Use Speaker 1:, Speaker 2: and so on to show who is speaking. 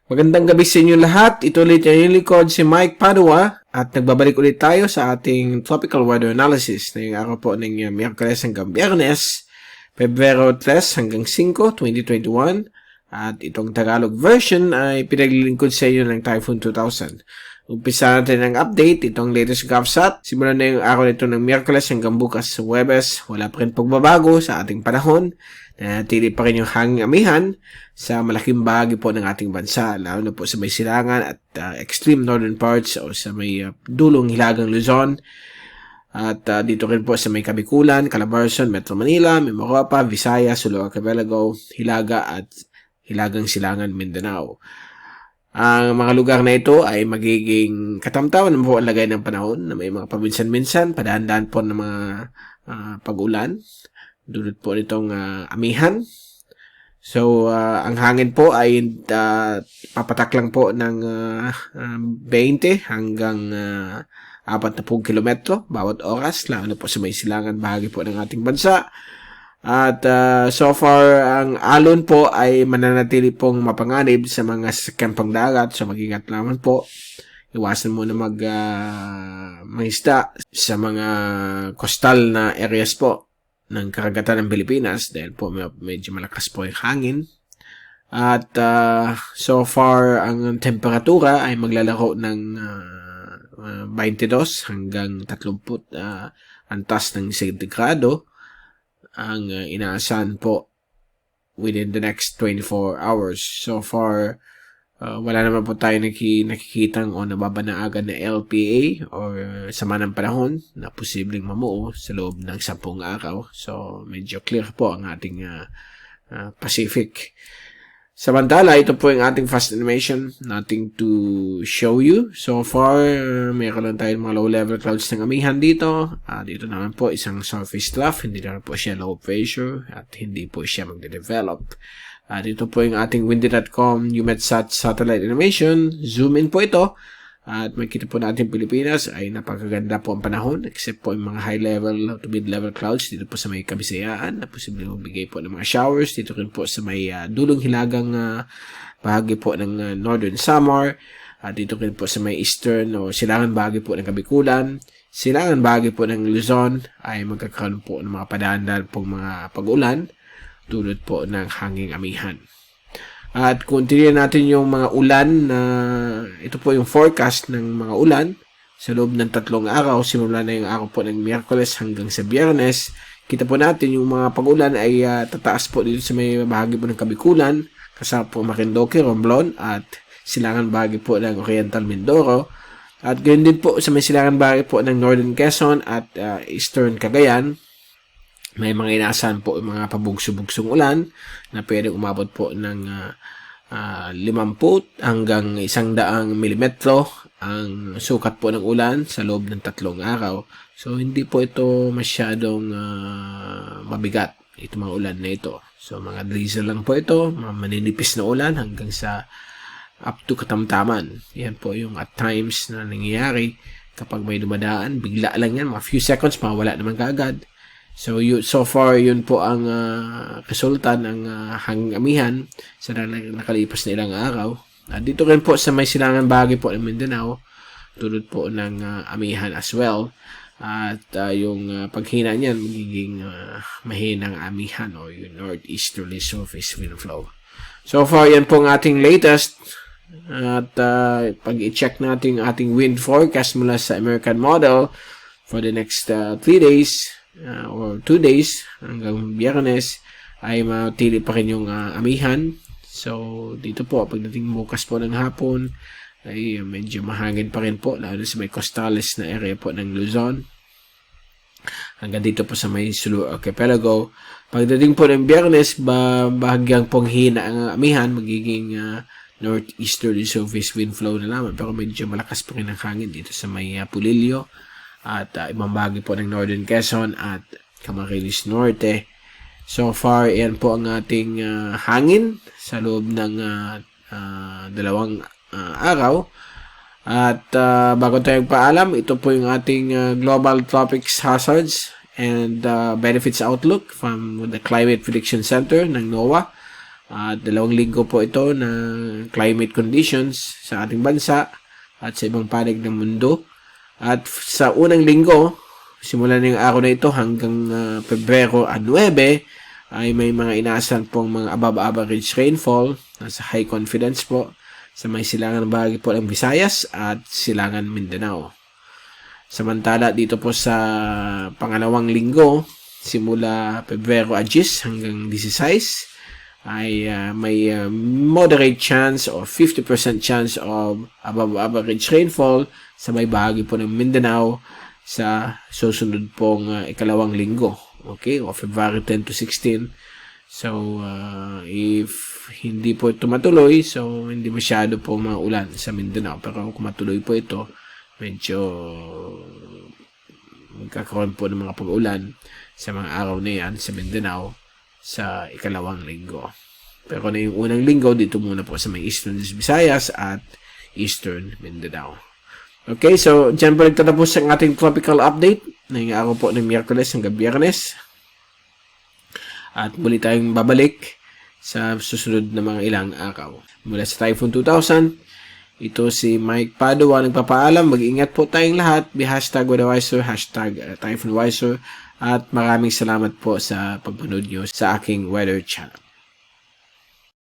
Speaker 1: Magandang gabi sa inyo lahat. Ito ulit yung likod si Mike Padua at nagbabalik ulit tayo sa ating tropical weather analysis na yung araw po ng Miyerkules hanggang Biyernes, Pebrero 3 hanggang 5, 2021. At itong Tagalog version ay pinaglilingkod sa inyo ng Typhoon 2000. Umpisa natin ang update, itong latest GovSat. Simulan na yung araw nito ng Miyerkules hanggang bukas sa Huwebes. Wala pa rin pagbabago sa ating panahon. Nanatili pa rin yung hanging amihan sa malaking bahagi po ng ating bansa, lalo na po sa may silangan at extreme northern parts o sa may dulong hilagang Luzon. At dito rin po sa may Kabikulan, Calabarzon, Metro Manila, Mimaropa, Visayas, Suluoca, Cabelagao, Hilaga at hilagang silangan Mindanao. Ang mga lugar na ito ay magiging katamtaman po ang lagay ng panahon na may mga paminsan-minsan, padaan-daan po ng mga pag-ulan. Dulot po nitong amihan. So, ang hangin po ay papatak lang po ng 20 hanggang 40 kilometro bawat oras, lalo na po sa may silangan bahagi po ng ating bansa. At so far, ang alon po ay mananatili pong mapanganib sa mga sasakyang pangdagat. So, mag-ingat naman po. Iwasan muna mangisda sa mga coastal na areas po ng karagatan ng Pilipinas dahil po medyo malakas po yung hangin. At so far, ang temperatura ay maglalaro ng 22 hanggang 30 antas ng sentigrado ang inaasahan po within the next 24 hours. So far, wala naman po tayo nakikitang o nababanaagan na LPA or sama ng panahon na posibleng mamuo sa loob ng 10 araw. So, medyo clear po ang ating Pacific. Samantala, ito po yung ating fast animation. Nothing to show you. So far, mayroon lang tayong mga low-level clouds ng amihan dito. Dito naman po, isang surface trough. Hindi naman po siya low pressure at hindi po siya magde-develop. Dito po yung ating windy.com UMETSAT satellite animation. Zoom in po ito. At makikita po natin Pilipinas ay napakaganda po ang panahon except po yung mga high level to mid level clouds dito po sa may Kabisayaan na posibleng magbigay po ng mga showers. Dito rin po sa may dulong hilagang bahagi po ng Northern Samar. Dito rin po sa may eastern o silangan bahagi po ng Kabikulan. Silangan bahagi po ng Luzon ay magkakaroon po ng mga padaan-daan pong mga pag-ulan tulad po ng hanging amihan. At kung tingnan natin yung mga ulan na ito po yung forecast ng mga ulan sa loob ng 3 araw, simula na yung araw po ng Miyerkules hanggang sa Biyernes, kita po natin yung mga pag-ulan ay tataas po dito sa may bahagi po ng Kabikulan, kasama po Marinduque, Romblon at silangan bahagi po ng Oriental Mindoro. At ganoon din po sa may silangan bahagi po ng Northern Quezon at Eastern Cagayan. May mga inaasahan po yung mga pabugso-bugsong ulan na pwedeng umabot po ng 50 hanggang 100 milimetro ang sukat po ng ulan sa loob ng 3 araw. So, hindi po ito masyadong mabigat, ito mga ulan na ito. So, mga drizzle lang po ito, mga maninipis na ulan hanggang sa up to katamtaman. Yan po yung at times na nangyayari kapag may dumadaan. Bigla lang yan, mga few seconds, mawala naman kaagad. So far, yun po ang resulta ng hanging amihan sa nakalipas na ilang araw. Dito rin po sa may silangan bahagi po ng Mindanao, tulad po ng amihan as well. At yung paghina niyan, magiging mahinang amihan o yung northeasterly surface wind flow. So far, yan po ang ating latest. At pag i-check natin ating wind forecast mula sa American model for the next 3 days, or 2 days hanggang Biyernes ay matili pa rin yung amihan. So dito po pagdating bukas po ng hapon ay medyo mahangin pa rin po lalo sa may coastales na area po ng Luzon hanggang dito po sa may Sulu Archipelago. Pagdating po ng Biyernes bahagyang pong hina ang amihan, magiging northeasterly surface wind flow na lamang pero medyo malakas pa rin ang hangin dito sa may Pulilio at ibang bahagi po ng Northern Quezon at Camarines Norte. So far, yan po ang ating hangin sa loob ng 2 araw. At bago tayo paalam, ito po yung ating Global Tropics Hazards and Benefits Outlook from the Climate Prediction Center ng NOAA. At 2 linggo po ito na climate conditions sa ating bansa at sa ibang panig ng mundo. At sa unang linggo, simulan ng araw na ito hanggang Pebrero 9, ay may mga inaasahan pong mga above average rainfall, nasa high confidence po, sa may silangan bahagi po ng Visayas at silangan Mindanao. Samantala dito po sa pangalawang linggo, simula Pebrero 10 hanggang 16, ay may moderate chance or 50% chance of above average rainfall sa may bahagi po ng Mindanao sa susunod pong ikalawang linggo. Okay? O February 10 to 16. So, if hindi po ito matuloy, so hindi masyado po maulan sa Mindanao. Pero kung matuloy po ito, medyo magkakaroon po ng mga pag-ulan sa mga araw na yan sa Mindanao sa ikalawang linggo. Pero na yung unang linggo, dito muna po sa may Eastern Visayas at Eastern Mindanao. Okay, so dyan po nagtatapos ang ating tropical update ngayong araw po ng Miyerkules hanggang Biyernes. At muli tayong babalik sa susunod na mga ilang araw. Mula sa Typhoon 2000, ito si Mike Padua nagpapaalam. Mag-ingat po tayong lahat. Be #WeatherWiser, #TyphoonWiser. At maraming salamat po sa pagpanood nyo sa aking weather channel.